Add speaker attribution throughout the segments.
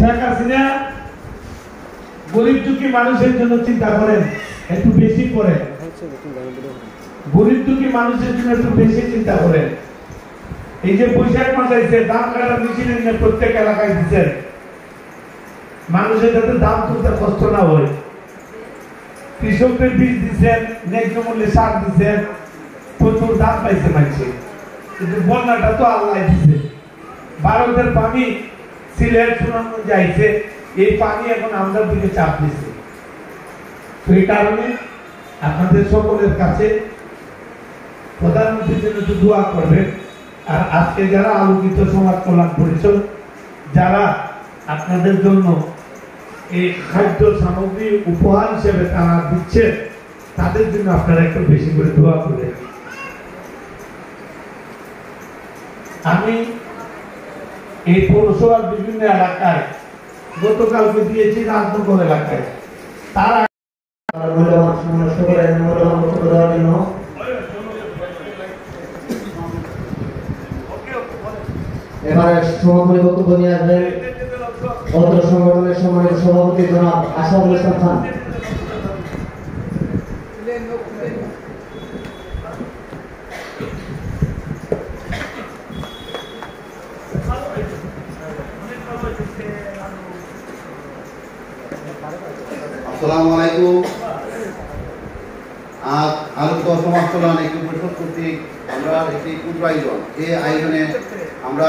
Speaker 1: শেখ হাসিনা গরিব দুঃখী মানুষের জন্য চিন্তা করেন, একটু বেশি করেন। গরিব দুঃখী মানুষের জন্য একটু বেশি চিন্তা করেন। এই যে বৈশাখ মাস আইছে, দাম কাটার মেশিন এনে প্রত্যেক এলাকায় দিচ্ছেন, মানুষের যাতে দাম তুলতে কষ্ট না হয়। কৃষকদের বীজ দিচ্ছেন, ন্যায্য মূল্যে সার দিচ্ছেন, প্রচুর দাম পাইছে মানুষে। কিন্তু বন্যাটা তো আল্লাহ দিচ্ছে। ভারতের পানি সিলেট সুনামগঞ্জে আইছে, এই পানি এখন আমাদের দিকে চাপ দিচ্ছে। তো এই কারণে আপনাদের সকলের কাছে প্রধানমন্ত্রীর জন্য একটু দোয়া করবেন। আর আজকে যারা আলোকিত সমাজ কল্যাণ পরিষদ যারা আপনাদের জন্য এই খাদ্য সামগ্রী উপহার হিসেবে তারা দিচ্ছে, তাদের জন্য আপনারা একটু বেশি করে দোয়া করবেন। আমি এই পৌরসভার বিভিন্ন এলাকায় গতকালকে দিয়েছি রাজনগর এলাকায়। তারা
Speaker 2: এবারে সমাপনী বক্তব্য নিয়ে আসবেন অত্র সংগঠনের সম্মানিত সভাপতি জনাব আশরাফুল ইসলাম খান।
Speaker 3: আসসালামু আলাইকুম। আজ আলোকিত সমাজ কল্যাণ একটি পরিষদ কর্তৃক আমরা একটি ক্ষুদ্র আয়োজন, এই আয়োজনে আমরা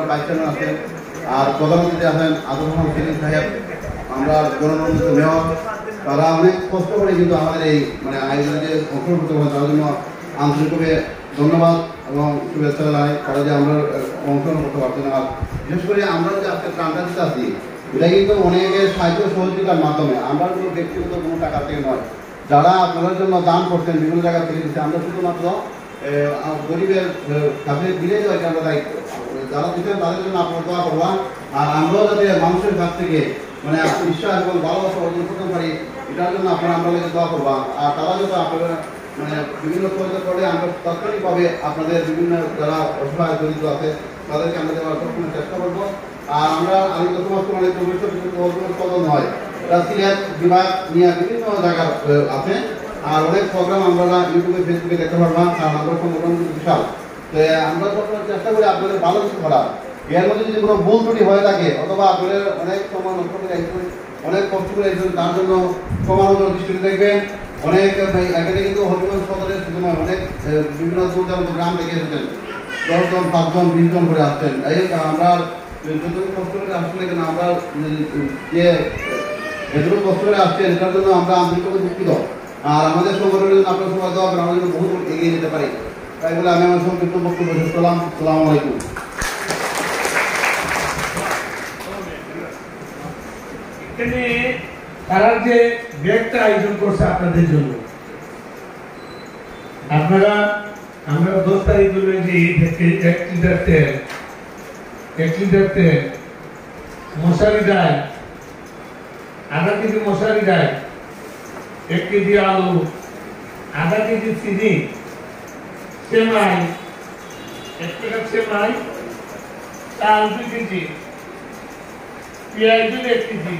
Speaker 3: ভাইস চেয়ারম্যান আছেন, আর প্রধান অতিথি আছেন আজম রহমান সেলিম সাহেব, আমরা জনমনোনীত মেয়র। তারা অনেক কষ্ট করে কিন্তু আমাদের এই আয়োজনে যে অংশগ্রহণ করেন, তার জন্য আন্তরিকভাবে ধন্যবাদ এবং শুভেচ্ছা জানাই। তারা যে আমরা অংশগ্রহণ করতে পারছেন, আর বিশেষ করে আমরা যে আজকে ত্রাণটা দিতে আসি, এটা কিন্তু অনেকের সাহায্য সহযোগিতার মাধ্যমে, আমরা কোনো ব্যক্তিগত কোনো টাকা থেকে নয়। যারা আপনাদের জন্য দান করছেন বিভিন্ন জায়গা থেকে দিচ্ছে, আমরা শুধুমাত্র গরিবের কাছে দিলে যায় এটা আমরা দায়িত্ব। যারা দিচ্ছেন তাদের জন্য আপনার দোয়া করবেন, আর আমরাও যাতে মানুষের কাছ থেকে বিশ্বাস এবং ভালোবাসা অর্জন করতে পারি, এটার জন্য আপনারা আমরা দোয়া করবেন। আর তারা যাতে আপনাদের বিভিন্ন সহযোগিতা করে আমরা তাৎক্ষণিকভাবে আপনাদের বিভিন্ন যারা অসহায় জড়িত আছে তাদেরকে আমরা দেওয়ার সবসময় চেষ্টা করবো। আর আমরা আলোকিত সমাজ কল্যাণ পদন হয়, এটা সিলেট বিভাগ নিয়ে বিভিন্ন জায়গা আছে। আর অনেক প্রোগ্রাম আমরা ইউটিউবে ফেসবুকে দেখতে পারবেন, কারণ আমরা সংগঠন বিশাল। তো আমরা সবসময় চেষ্টা করি আপনাদের ভালো কিছু করার। এর মধ্যে যদি কোনো ভুল ত্রুটি হয়ে থাকে অথবা আপনাদের অনেক সময় নষ্ট করে অনেক কষ্ট করে তার জন্য সমালোচনা দৃষ্টিতে দেখবেন। অনেক এখানে কিন্তু হবিগঞ্জ সদরের সময় অনেক বিভিন্ন দূর দূরান্ত গ্রাম থেকে এসেছেন, 10 জন 5 জন 20 জন করে আসছেন। এই আমরা যতটুকু কষ্ট করে আসলে কেন আমরা যে এতটুকু কষ্ট করে আসছেন এটার জন্য আমরা আন্তরিকভাবে দুঃখিত। আর আমাদের সংগঠনের জন্য আপনার সময় দেওয়া আমরা যেন বহু এগিয়ে যেতে পারি, তাই বলে আমি আমার সংক্ষিপ্ত বক্তব্য শেষ করলাম। আসসালামু আলাইকুম।
Speaker 1: এখানে তারা যে ব্যাগটা আয়োজন করছে আপনাদের জন্য, আপনারা আমরা 10 তারিখ বলবেন যে 1 লিটার তেল মশারি ডাল, আধা কেজি মশারি ডাল, 1 কেজি আলু, আধা কেজি চিনি, সেমাই 1 টাকা সেমাই, চাল 2 কেজি, পেঁয়াজ 1 কেজি,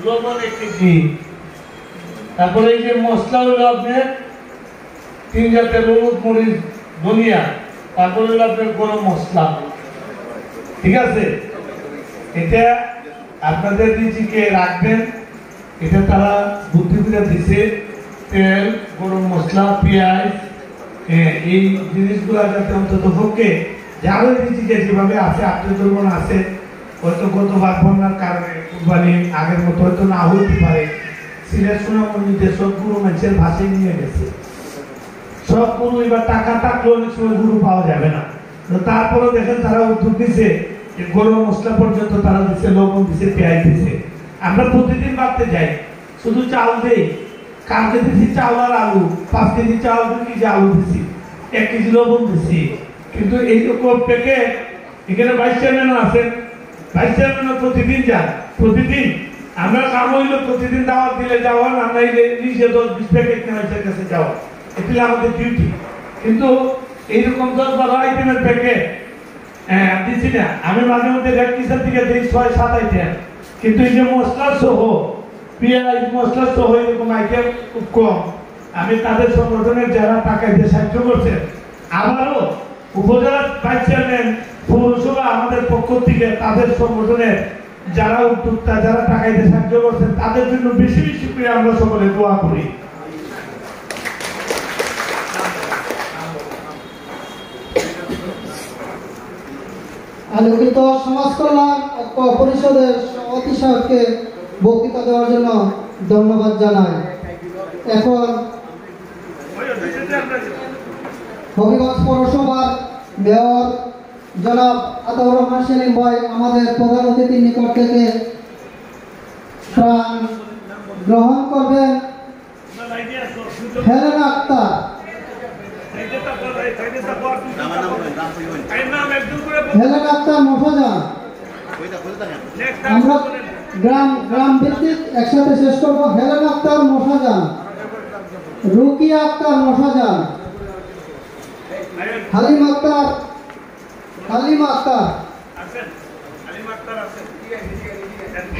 Speaker 1: লবণ 1 কেজি। তারপরে এই যে মশলা হলো আপনার 3 জাতের হলুদ, মরিচ, ধনিয়া, তারপরে হলো আপনার গরম মশলা। ঠিক আছে, এটা আপনাদের নিজেকে রাখবেন। এটা তারা বুদ্ধি করে দিচ্ছে, তেল, গরম মশলা, পেঁয়াজ, এই জিনিসগুলো যাতে অন্তত পক্ষে যারা নিজেকে যেভাবে আছে আত্মীয় আছে, হয়তো গতবার বন্যার কারণে কুরবানি আগের মতো হয়তো না হইতে পারে। সিলেট সুনামগঞ্জে সবগুলো মানুষের ভাষায় নিয়ে গেছে, সবগুলো এবার টাকা থাকলে অনেক সময় গুরু পাওয়া যাবে না। তারপরেও দেখেন তারা উদ্যোগ দিচ্ছে, গরম মশলা পর্যন্ত তারা দিচ্ছে, লবণ দিচ্ছে, পেঁয়াজ দিচ্ছে। আমরা প্রতিদিন বাড়তে যাই, শুধু চাল দেই। কালকে দিচ্ছি চাল আর আলু, 5 কেজি চাল, 2 কেজি আলু দিচ্ছি, 1 কেজি লবণ দিচ্ছি। কিন্তু এইরকম প্যাকেট এখানে ভাইস চেয়ারম্যানও আছেন, ভাইস চেয়ারম্যানও প্রতিদিন যান। প্রতিদিন আমরা কাম হইলো প্রতিদিন দাওয়াত দিলে যাওয়া, না নাইলে নিজে 10-20 প্যাকেট নেওয়ার কাছে যাওয়া, এটা আমাদের ডিউটি। কিন্তু এইরকম 10-12 আইটেমের প্যাকেট দিচ্ছি না, আমি মাঝে মধ্যে রেড কিসের দিকে দিই 6-7 আইটেম, কিন্তু এই যে মশলা সহ পেঁয়াজ মশলা সহ এরকম আইটেম খুব কম। আমি তাদের সংগঠনের যারা টাকা দিয়ে সাহায্য করছেন, আবারও উপজেলা ভাইস চেয়ারম্যান পৌরসভা আমাদের পক্ষ থেকে তাদের সংগঠনের যারা উদ্যোক্তা যারা টাকা দিয়ে সাহায্য করছেন তাদের জন্য বেশি বেশি করে আমরা সকলে দোয়া করি।
Speaker 4: আলোকিত সমাজ কল্যাণ পরিষদের সভাপতি সাহেবকে বক্তৃতা দেওয়ার জন্য ধন্যবাদ জানাই। এখন হবিগঞ্জ পৌরসভার মেয়র জনাব আতাউর রহমান সেলিম ভাই আমাদের প্রধান অতিথির নিকট থেকে প্রাণ গ্রহণ করবেন। Helena Akter, Helena Akter Mofajan. আমরা গ্রাম ভিত্তিক একসাথে শেষ করব। Helena Akter Mofajan, Rukiya Akter Mofajan, Halima Akter, Halima Akter,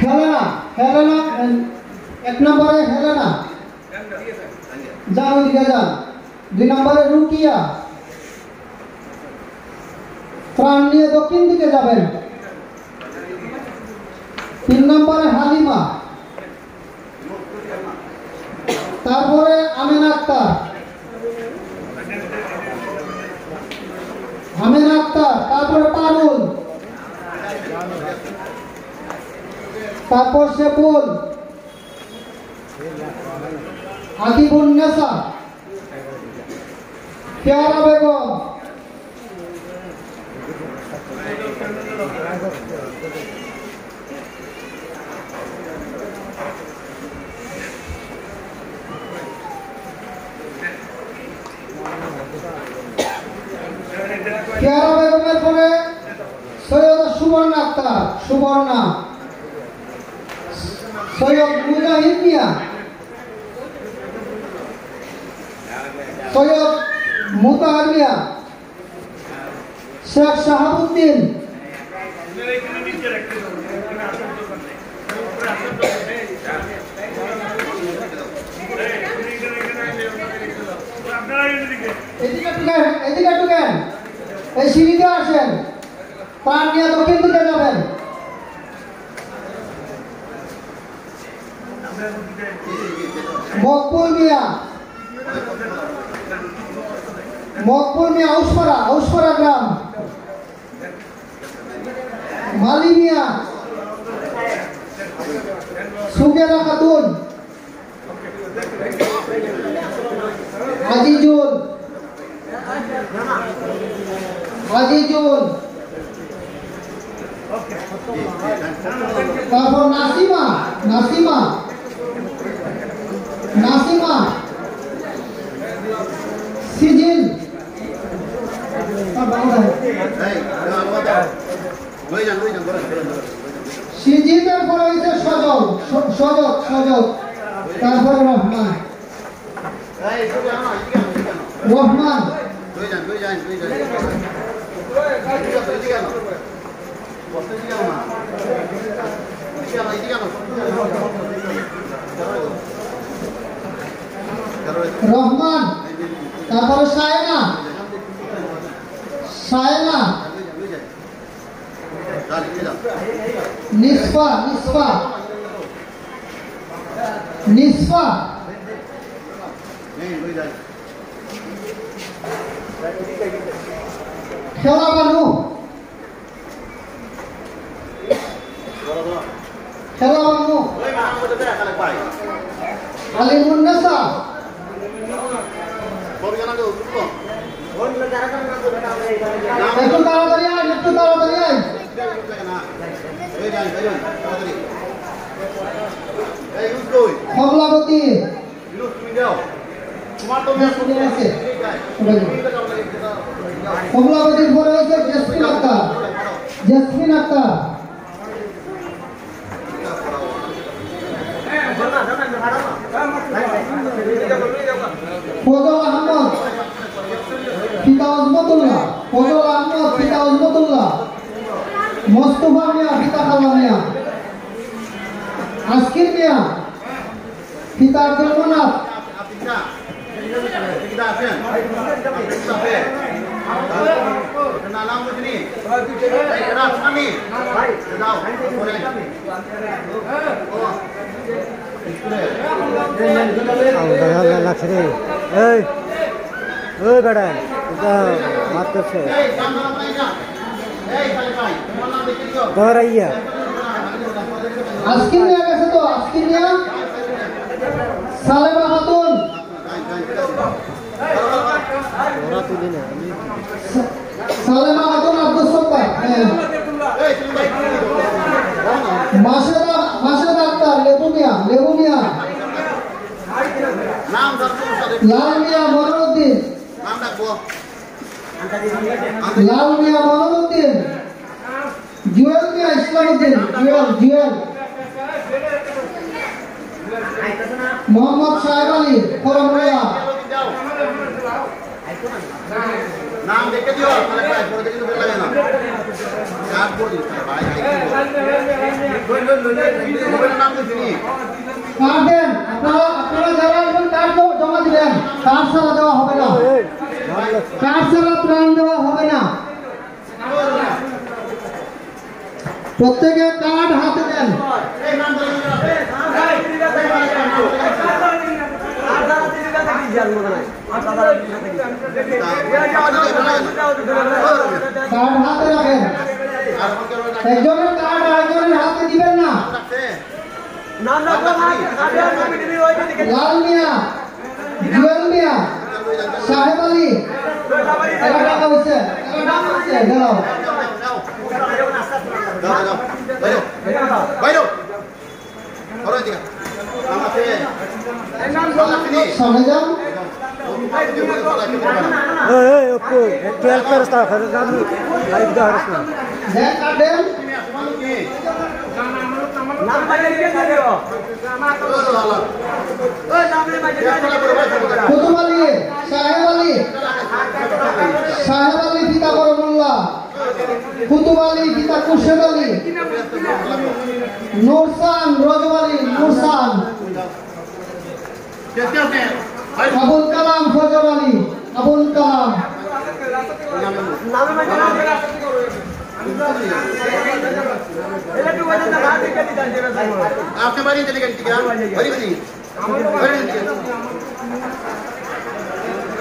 Speaker 4: Helena, Helena 1 নম্বরে হেলেনা যান, ওইদিকে যান। 2 নম্বরে রুকিয়া, প্রাণ নিয়ে দক্ষিণ দিকে যাবেন। 3 নম্বরে হালিমা, তারপরে আমিনা আক্তার, আমিনা আক্তার, তারপরে পারুল, তারপর শেপুল, আকিবুন নেসা, পেয়ারা বেগম, পেয়ারা বেগমের পরে সৈয়দ সুবর্ণা আক্তার, সুবর্ণা, সৈয়দ মুজাহিদ মিয়া, সৈয়দ মুতাহার মিয়া, শেখ শাহাবুদ্দিন, এদিকে ঢুকেন, এই সিঁড়িতে আসেন, প্রাণ নিয়ে দক্ষিণ দিকে যাবেন। মকবুল মিয়া, মকবুল মিয়া আউসপাড়া, আউসপাড়া গ্রাম। মালি মিয়া, সুগেরা খাতুন, আজিজুল, আজিজুল, তারপর নাসিমা, নাসিমা, নাসিমা, সিজিল, সিজিলের পরে হয়েছে সজল, সজল, সজল, তারপরে রহমান, রহমান, রহমান, তারপরে সায়না, সায়না, নিসফা, নিসফা, নিসফা, খেলা বানু, খেলা বানু, আলিমুন নেসা, একটু তাড়াতাড়ি আয়, একটু তাড়াতাড়ি আয়। কমলাবতী, কমলাবতীর পরে হয়েছে জেসমিন আক্তার, জেসমিন আক্তার, ফজল আহমদ, পিতা উজমতুল্লাহ, ফজল আহমদ, পিতা উজমতুল্লাহ, মোস্তফা মিয়া পিতা খালা মিয়া, আজকির মিয়া পিতা আব্দুল মান্নান,
Speaker 5: লাগছে রে এই ওই বেড়া মাত করছে তোর আইয়া
Speaker 4: আজকির মিয়া গেছে তো, আজকির মিয়া সালেমা খাতুন,
Speaker 5: ওরা তুলি না
Speaker 4: সালেমা খাতুন আব্দুল সত্তার, মাসেদ আক্তার, লেবু মিয়া, লাল মিয়া মনোরুদ্দিন, লাল মিয়া মনোরুদ্দিন, জুয়েল মিয়া ইসলামউদ্দিন, জুয়েল মোহাম্মদ সাহেব আলী করমুল্লাহ,
Speaker 3: নাম দেখে দিও তাহলে ভাই পরে দেখে তো লাগে না কাট বলি ভাই নাম দিছি
Speaker 4: কার্ড দেন, আপনারা যারা আসবেন কার্ড জমা দিবেন, কার্ড ছাড়া দেওয়া হবে না, কার্ড ছাড়া ত্রাণ দেওয়া হবে না, প্রত্যেকে কার্ড হাতে দেন। কার্ড হাতে রাখেন, একজনের কার্ড আরেকজনের হাতে দিবেন না। লাল মিয়া, জুয়েল মিয়া, সাহেব আলী, এরা টাকা হচ্ছে, দাঁড়াও সামনে যান।
Speaker 5: এই ওকো 12 ফেরস্তা ফেরস্তা নাম লাইভ দা হরস না
Speaker 4: দেন কার্ড দেন। কুতুব আলী, সাহেব আলী, সাহেব আলী পিতা করমুল্লাহ, কুতুব আলী পিতা খুরশেদ আলী, নুরসান রজব আলী, নুরসান, আবুল কালাম ফজর আলী, আবুল কালাম,
Speaker 3: आपके बारे में चलेगा क्या बड़ी बड़ी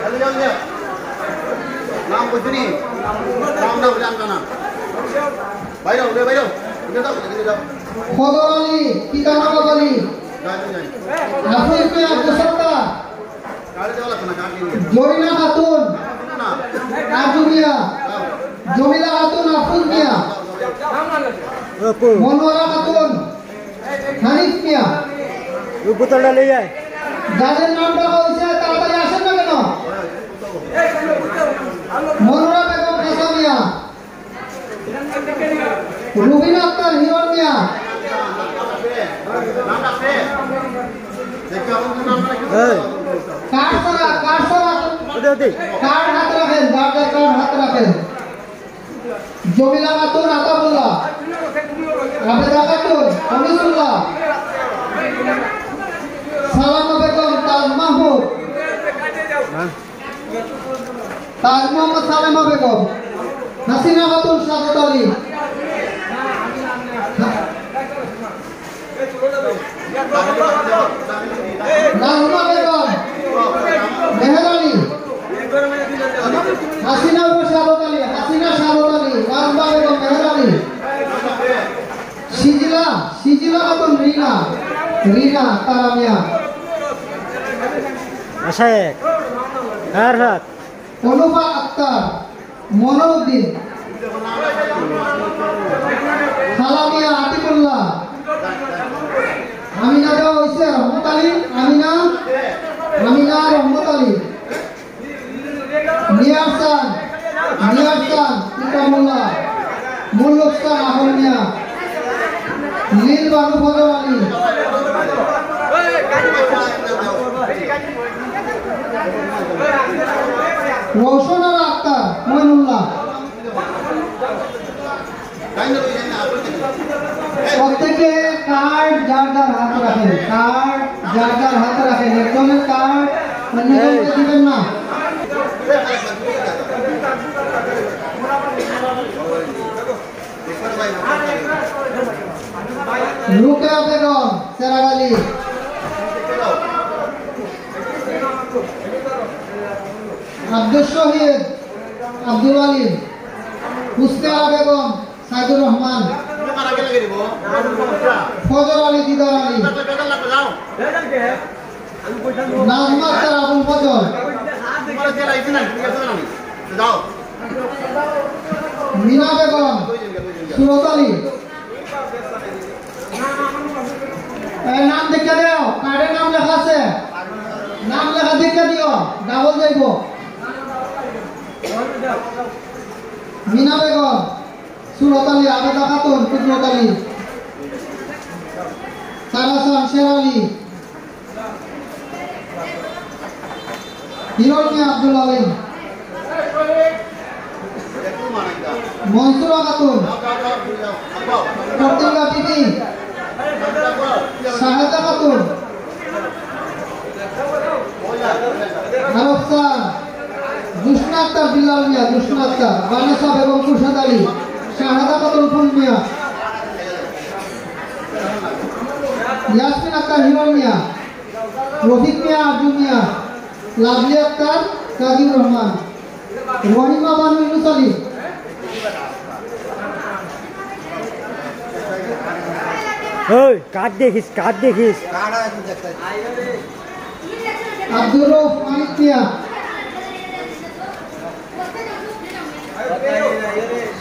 Speaker 3: चलो जाओ नाम कुछ नहीं नाम ना जान का नाम भाई रहो इधर जाओ
Speaker 4: ফজর আলী পিতা নবাব আলী, হাফিজ মিয়া আব্দুল সত্তার,
Speaker 3: गाड़ी वाला खाना खा के
Speaker 4: জরিনা খাতুন,
Speaker 3: ना
Speaker 4: রাজু মিয়া, জমিলা খাতুন, আফরুজ মিয়া,
Speaker 5: ওকো
Speaker 4: মনোয়ারা খাতুন, হানিফ মিয়া।
Speaker 5: ও বোতলটা লই আয়
Speaker 4: যাদের নাম ডাকা হয়েছে তাড়াতাড়ি আসেন না কেন? মনোরা বেগম খাসা মিয়া, রুবিনা আক্তার হিরণ মিয়া,
Speaker 3: नाम रखते देखो हम नाम रखें
Speaker 5: এই
Speaker 4: কার্ড
Speaker 5: ওদে ওদে
Speaker 4: কার্ড হাতে রাখেন, যাদের কার্ড হাতে রাখেন। জমিলা খাতুন আতাবুল্লাহ, আবেদা খাতুন আনিসুল্লাহ, সালামা বেগম তাজ মাহমুদ, তাজ মোহাম্মদ সালেমা বেগম, হাসিনা খাতুন সাদত আলী, নাজমা বেগম মেহের আলী, হাসিনা সাদত আলী, নাজমা বেগম মেহের আলী, সিজিলা খাতুন রিনা তারামিয়া,
Speaker 5: আশায়েক আর হাত
Speaker 4: অনুপা আক্তার, মনোউদ্দিন, খালামিয়া আতিকুল্লাহ, আমিনা দেওয়া হয়েছে রহমত আলী, আমিনা রহমত আলী, নিয়ারসান ইকামুল্লাহ, মুল্লুকসান আহম মিয়া, নীল বানু ফজর আলী, রওশন আরা আক্তার মইনুল্লাহ, প্রত্যেকে কার্ড যার যার হাতে রাখেন, কার্ড যার যার হাতে রাখেন, একজনের কার্ড অন্যজনকে দিবেন না। রুকেয়া বেগম সেরাগালি, আব্দুল শহীদ আব্দুল আলী, মুস্তারা বেগম সাইদুর রহমান, ফজর আলী দিদার আলী, নাজমা আক্তার আবুল ফজল, মিনা বেগম সুরত আলী। নাম দেখে দেও, কার্ডে নাম লেখা আছে, নাম লেখা দেখে দিও, ডাবল যাইব। মিনা বেগম সুরত আলী, আবেদা খাতুন কুদরত আলী, সারাসান শের আলী, হিরণী আব্দুল আলিম, মনসুরা খাতুন, প্রতিজ্ঞা বিবি, শাহেদা খাতুন, আরফসান, জুসনা আক্তার বিল্লাল মিয়া, জুসনা আক্তার, বানেসা বেগম খুরশেদ আলী, শাহাদা খাতুন ফুল মিয়া, ইয়াসমিন আক্তার হিরণ মিয়া, রফিক মিয়া আরজু মিয়া, লাভলি আক্তার কাজী রহমান, রহিমা বানু ইউনুস আলী,
Speaker 5: ওই কার্ড দেখিস, কার্ড দেখিস।
Speaker 4: আব্দুর রউফ মানিক মিয়া,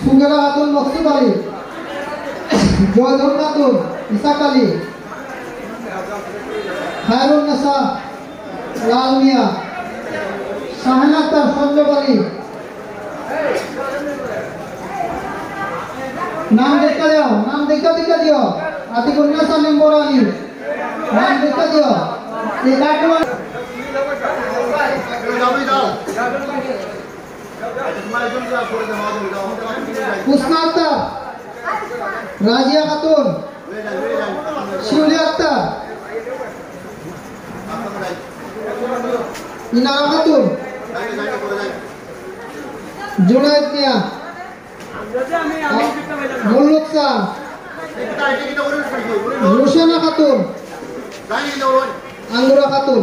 Speaker 4: সুগেরা খাতুন মকসুদ আলী, জয়ধর খাতুন ইসাক আলী, খায়রুন নেসা লাল মিয়া, শাহান আক্তার সঞ্জব আলী। নাম দেখে দিও, নাম দেখে দিও। আতিকুর নেসা মেম্বর আলী, নাম দেখে দিও। এই কার্ডগুলো হুসনা আক্তার, রাজিয়া খাতুন, শিউলি আক্তার, ইনারা খাতুন, জুনায়েদ মিয়া, মুল্লুক শাহ, রুশানা খাতুন, আঙ্গুরা খাতুন।